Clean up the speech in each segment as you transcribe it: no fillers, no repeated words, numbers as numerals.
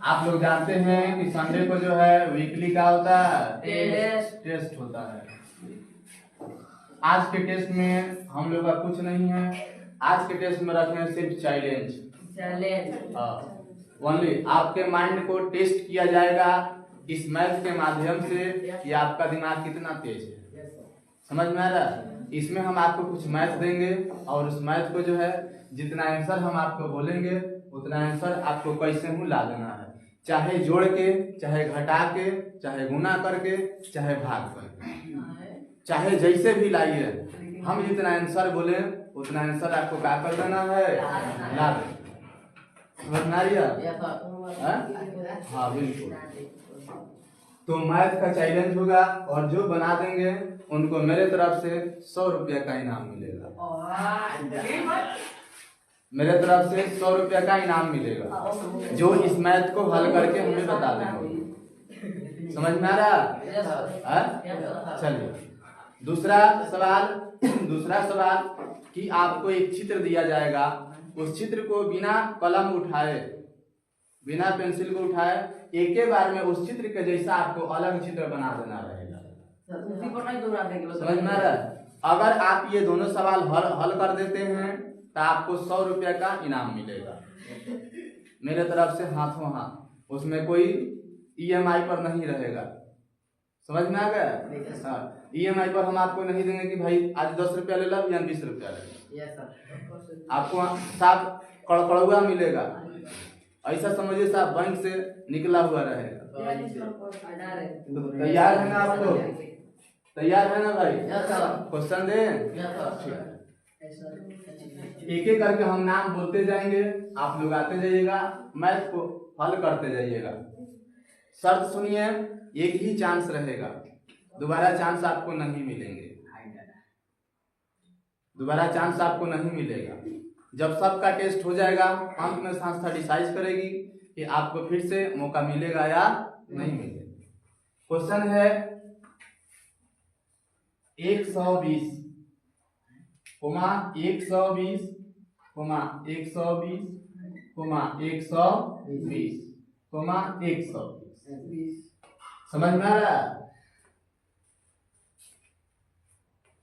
आप लोग जानते हैं कि संडे को जो है वीकली का होता है टेस्ट होता है। आज के टेस्ट में हम लोग का कुछ नहीं है। आज के टेस्ट में रखे हैं सिर्फ चैलेंज। ओनली आपके माइंड को टेस्ट किया जाएगा इस मैथ के माध्यम से कि आपका दिमाग कितना तेज है। समझ में आ रहा है? इसमें हम आपको कुछ मैथ देंगे और उस मैथ को जो है जितना आंसर हम आपको बोलेंगे उतना आंसर आपको कैसे हूँ ला देना है, चाहे जोड़ के, चाहे घटा के, चाहे गुना करके, चाहे भाग करके, चाहे जैसे भी लाइए। हम जितना आंसर बोले उतना आंसर आपको क्या कर देना है, ला देना। समझ में आ रही है? हाँ बिल्कुल। तो मैथ का चैलेंज होगा और जो बना देंगे उनको मेरे तरफ से 100 रुपया का इनाम मिलेगा। मेरे तरफ से 100 रुपया का इनाम मिलेगा जो इस मैथ को हल करके हमें बता देंगे। समझ में आ रहा है? चलिए दूसरा सवाल कि आपको एक चित्र दिया जाएगा, उस चित्र को बिना कलम उठाए, बिना पेंसिल को उठाए एक ही बार में उस चित्र के जैसा आपको अलग चित्र बना देना रहेगा। समझ में आ रहा है? अगर आप ये दोनों सवाल हल कर देते हैं तो आपको 100 रुपया का इनाम मिलेगा मेरे तरफ से हाथों हाथ। उसमें कोई EMI पर नहीं रहेगा। समझ में आ गया? हाँ, EMI पर हम आपको नहीं देंगे कि भाई आज 10 रुपया ले लो या 20 रुपया ले लो। आपको साफ कड़कड़ुआ मिलेगा। ऐसा समझिए साहब बैंक से निकला हुआ रहेगा। तैयार है ना? आप लोग तैयार है ना भाई? क्वेश्चन दे। एक एक करके हम नाम बोलते जाएंगे, आप लोग आते जाइएगा, मैथ को हल करते जाइएगा। शर्त सुनिए, एक ही चांस रहेगा, दोबारा चांस आपको नहीं मिलेंगे। दोबारा चांस आपको नहीं मिलेगा। जब सबका टेस्ट हो जाएगा अंत में संस्था डिसाइड करेगी कि आपको फिर से मौका मिलेगा या नहीं मिलेगा। क्वेश्चन है 120, 120, 120, 120, 120। समझ में आ रहा है?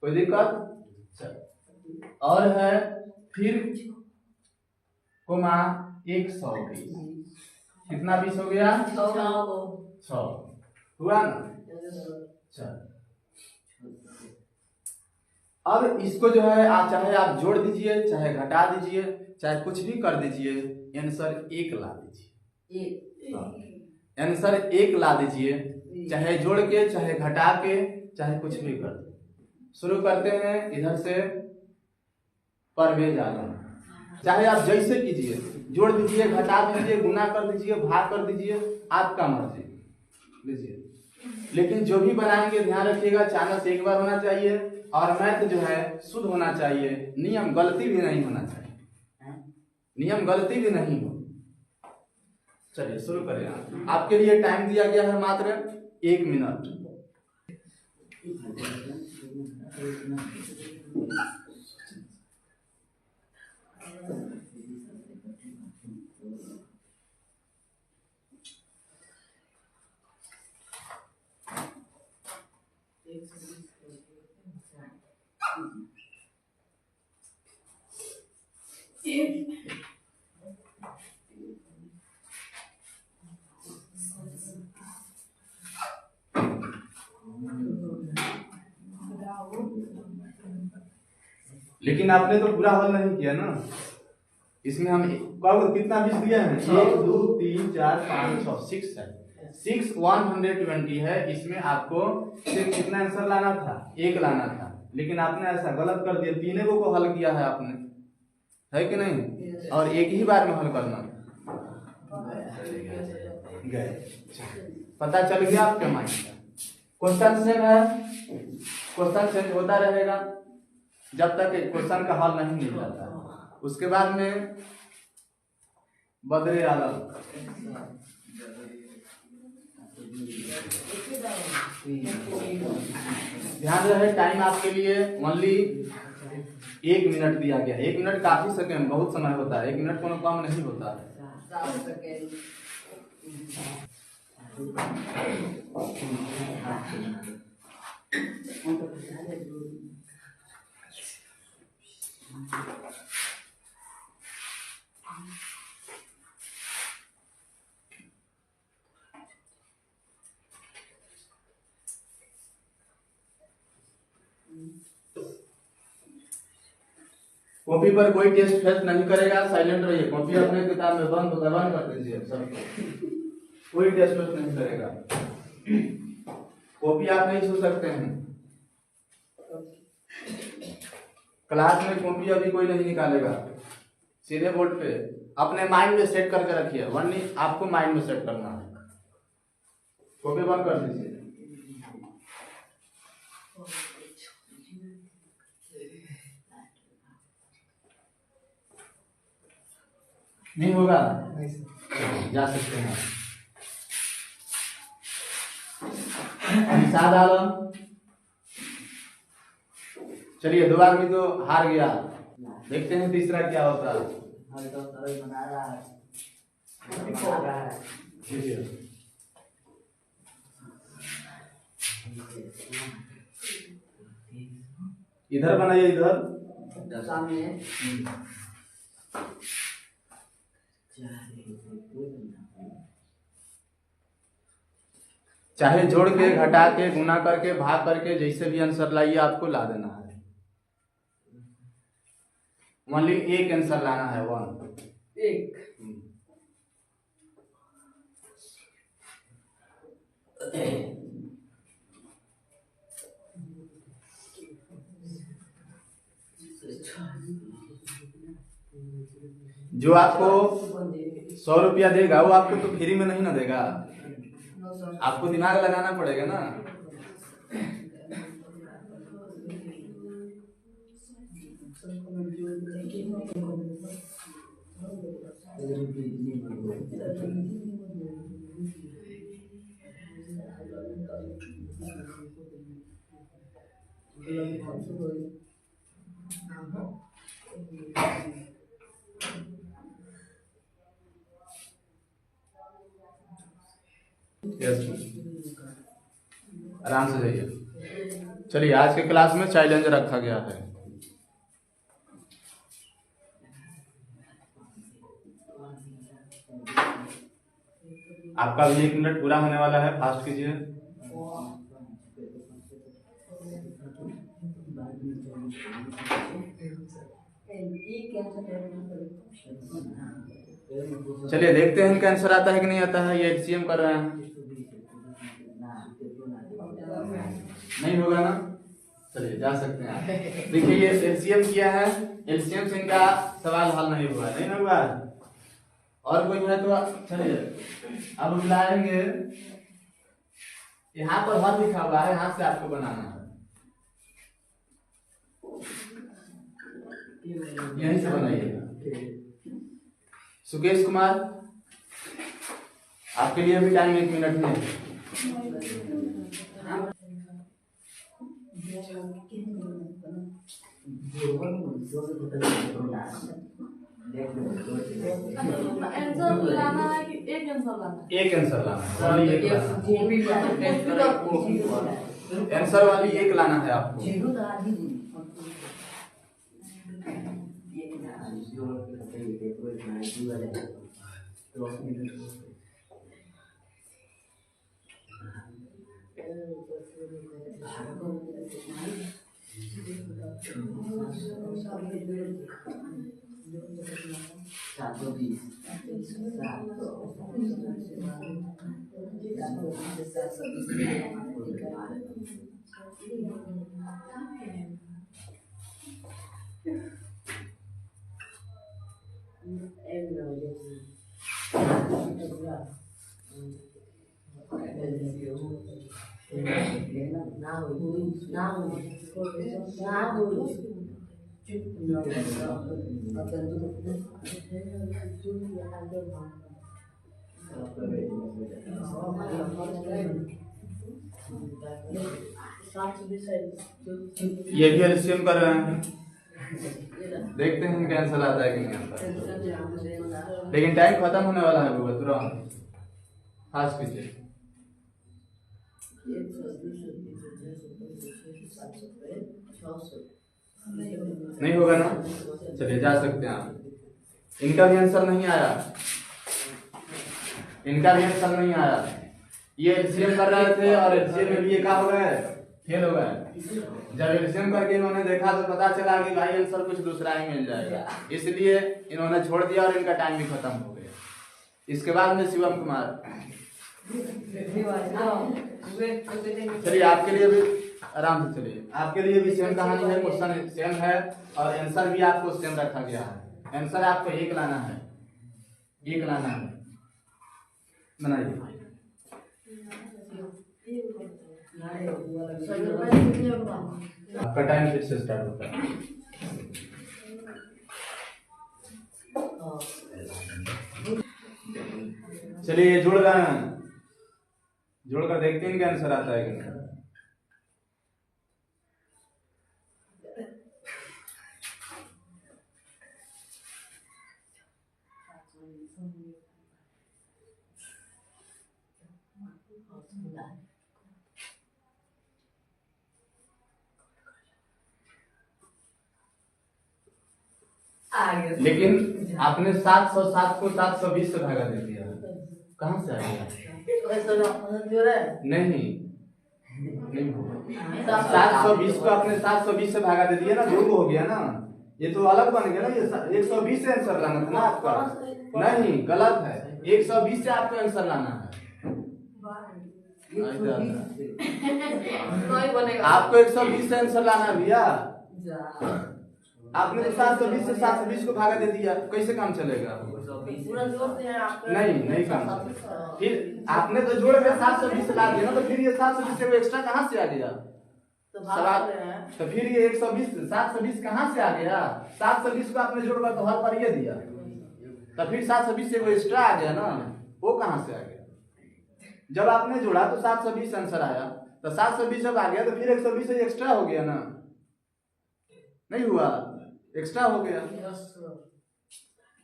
कोई दिक्कत? और है फिर 120। कितना 20 हो गया? 6 हुआ ना? चल अब इसको जो है चाहे आप जोड़ दीजिए, चाहे घटा दीजिए, चाहे कुछ भी कर दीजिए, आंसर 1 ला दीजिए। आंसर 1 ला दीजिए, चाहे जोड़ के, चाहे घटा के, चाहे कुछ भी कर दीजिए। शुरू करते हैं इधर से परवेज आलम। चाहे आप जैसे कीजिए, जोड़ दीजिए, घटा दीजिए, गुना कर दीजिए, भाग कर दीजिए, आपका मर्जी लीजिए। लेकिन जो भी बनाएंगे ध्यान रखिएगा चांस एक बार होना चाहिए और मैथ जो है शुद्ध होना चाहिए। नियम गलती भी नहीं होना चाहिए, नियम गलती भी नहीं हो। चलिए शुरू करें। आपके लिए टाइम दिया गया है मात्र 1 मिनट। लेकिन आपने तो पूरा हल नहीं किया ना। इसमें हम कितना 20 दिया है? 1 2 3 4 5 6 6 है। 6 120 है। इसमें आपको सिर्फ कितना आंसर लाना था? 1 लाना था, लेकिन आपने ऐसा गलत कर दिया। तीनों को हल किया है आपने, है कि नहीं? और एक ही बार में हल करना गए। पता चल गया आपके माइंड का? क्वेश्चन सेम है, क्वेश्चन चेंज होता रहेगा जब तक क्वेश्चन का हल नहीं मिल जाता। उसके बाद में बदरे आलम। ध्यान रहे टाइम आपके लिए ओनली 1 मिनट दिया गया। 1 मिनट काफी सेकंड बहुत समय होता है, 1 मिनट कोनो कम नहीं होता है। कॉपी पर कोई टेस्ट फेस्ट नहीं करेगा, साइलेंट रहिए। कॉपी अपने किताब में बंद कर दीजिए सबको, कोई टेस्ट फेस्ट नहीं करेगा। कॉपी आप नहीं छू सकते हैं। क्लास में कॉपी अभी कोई नहीं निकालेगा, सीधे बोर्ड पे अपने माइंड में सेट करके रखिए। वरनी आपको माइंड में सेट करना है। कॉपी बंद कर दीजिए। नहीं होगा, जा सकते हैं। निशाद आलम, चलिए 2 आदमी तो हार गया, देखते हैं तीसरा क्या होता है। इधर बनाइए, इधर सामने। चाहे जोड़ के, घटा के, गुना करके, भाग करके, जैसे भी आंसर लाइए आपको ला देना है। ओनली एक आंसर लाना है, 1। जो आपको 100 रुपया देगा वो आपको तो फ्री में नहीं ना देगा, आपको दिमाग लगाना पड़ेगा ना। आराम से जाइए। चलिए, आज के क्लास में चैलेंज रखा गया है। आपका भी 1 मिनट पूरा होने वाला है, फास्ट कीजिए। चलिए देखते हैं इनका आंसर आता है कि नहीं आता है। ये एलसीएम कर रहे हैं, नहीं होगा ना। चलिए जा सकते हैं आप। देखिए ये एलसीएम किया है, एलसीएम से इनका सवाल हल नहीं हुआ, नहीं हुआ। और कोई है तो चलिए अब हम लाएंगे। यहाँ पर हल लिखा हुआ है, यहाँ से आपको बनाना है, यहीं से बनाइएगा। सुकेश कुमार, आपके लिए भी टाइम 1 मिनट में। एक आंसर लाना है, आंसर वाली एक लाना है आपको। ये भी एलसीएम कर रहे हैं, देखते हैं कैंसिल आता है कि नहीं आता। लेकिन टाइम खत्म होने वाला है भैया, तुरंत खास कीजिए। नहीं होगा ना, चलिए जा सकते हैं आप। इनका भी आंसर नहीं आया, इनका भी आंसर नहीं आया। ये एलसीएम कर रहे थे और एलसीएम में भी ये क्या हो गया है, फेल हो गए। जब एलसीएम करके इन्होंने देखा तो पता चला कि भाई आंसर कुछ दूसरा ही मिल जाएगा, इसलिए इन्होंने छोड़ दिया और इनका टाइम भी खत्म हो गया। इसके बाद में शिवम कुमार, चलिए आपके लिए भी आराम से चलिए, आपके लिए भी सेम कहानी है, क्वेश्चन सेम है और आंसर भी आपको सेम रखा गया है। आंसर आपको एक लाना है, एक लाना है, बनाइए। आपका टाइम फिर से स्टार्ट होता है। चलिए ये जोड़कर देखते हैं इनका आंसर आता है कि नहीं। लेकिन आपने 707 को 720 से भागा दे दिया, कहाँ से आ गया? नहीं 720 को आपने 720 से भागा दे दिया ना, 2 हो गया ना, ये तो अलग बन गया ना। ये 120 से आंसर लाना था ना आपका, नहीं गलत है, 120 से आपको आंसर लाना है। आपको 120 से आंसर लाना है भैया, आपने तो 720 से 720 को भागा दे दिया, कैसे काम चलेगा? नहीं काम चलेगा। फिर आपने तो जोड़ के 720 ला दिया ना, तो फिर ये 720 से एक्स्ट्रा कहाँ से आ गया? तो फिर ये 120 720 कहाँ से आ गया? 720 को आपने जोड़कर तो हर पर ये दिया, तो फिर 720 से वो एक्स्ट्रा आ गया ना, वो कहाँ से आ गया? जब आपने जोड़ा तो 720 आंसर आया, तो 720 जब आ गया तो फिर 120 से एक्स्ट्रा हो गया ना, नहीं हुआ? एक्स्ट्रा हो गया,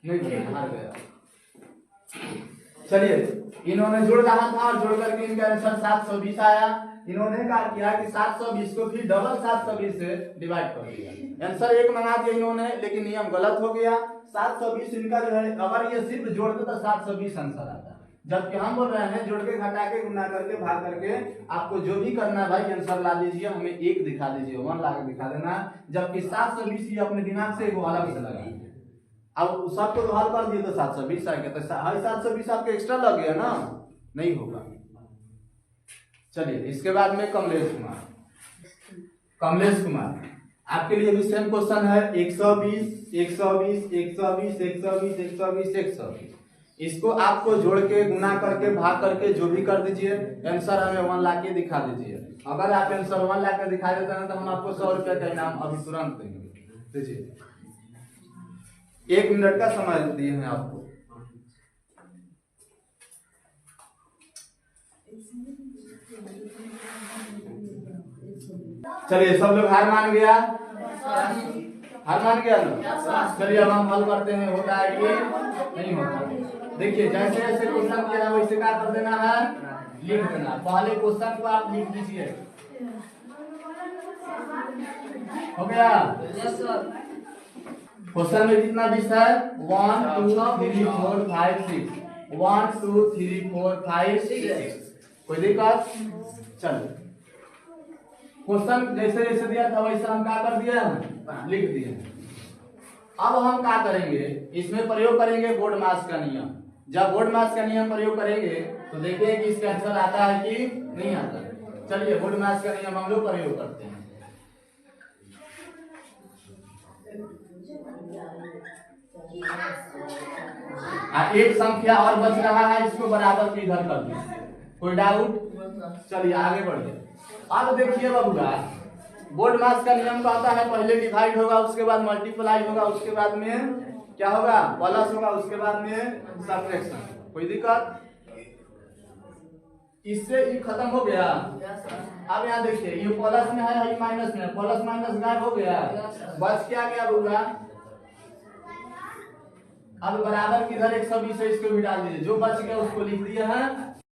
नहीं हार गया। चलिए इन्होंने जोड़ रहा था और जोड़ करके इनका आंसर 720 आया। इन्होंने क्या किया कि 720 को फिर डबल 720 से डिवाइड कर दिया, आंसर 1 मंगा दिया इन्होंने, लेकिन नियम गलत हो गया। 720 इनका जो है, अगर ये सिर्फ जोड़ते तो 720 आंसर आता, जबकि हम बोल रहे हैं जोड़ के घटा के गुना करके भाग करके आपको जो भी करना है भाई आंसर ला दीजिए, हमें 1 दिखा दीजिए, 1 ला के दिखा देना। जबकि 720 ये अपने दिमाग से वो अलग से लगा, अब सबको तो हल कर दिए तो 720 आ गया, तो 720 आपके एक्स्ट्रा लग गया ना, नहीं होगा। चलिए इसके बाद में कमलेश कुमार आपके लिए भी सेम क्वेश्चन है, 120 120 120 120 120 120, इसको आपको जोड़ के गुना करके भाग करके जो भी कर दीजिए, आंसर हमें 1 ला के दिखा दीजिए। अगर आप आंसर 1 ला के दिखा देते हैं तो हम आपको 100 रुपए का इनाम अभी तुरंत देंगे। दीजिए 1 मिनट का समय दिए हैं आपको। चलिए सब लोग हार मान गया ना? चलिए अब हम हल करते हैं, होता है कि नहीं होता? देखिए जैसे जैसे क्वेश्चन किया है वैसे क्या कर देना है, लिख देना। पहले क्वेश्चन को आप लिख दीजिए, हो गया? क्वेश्चन में कितना डिश है? 1 2 3 4 5 6, 1 2 3 4 5 6, कोई दिक्कत? चलो क्वेश्चन जैसे जैसे दिया था वैसे हम क्या कर दिया, लिख दिए। अब हम क्या करेंगे, इसमें प्रयोग करेंगे बोर्ड मास का नियम। जब बोर्ड मास का नियम प्रयोग करेंगे तो देखिए कि इसका आंसर आता है कि नहीं आता। चलिए बोर्ड मास का नियम हम लोग प्रयोग करते हैं। एक संख्या और बच रहा है, इसको बराबर की इधर कर दीजिए, कोई डाउट? चलिए आगे बढ़िए। अब देखिए बबुआ, बोर्ड मास का नियम कहता है पहले डिवाइड होगा, उसके बाद मल्टीप्लाई होगा, उसके बाद में क्या होगा, प्लस होगा, उसके बाद में सब्ट्रैक्शन। कोई दिक्कत? इससे ये खत्म हो गया। अब यहाँ देखिए ये प्लस में है, ये माइनस में, प्लस माइनस गायब हो गया, बस क्या गया बबुआ? अब बराबर किधर 120 है, इसको भी डाल दीजिए, जो बच गया उसको लिख दिया है।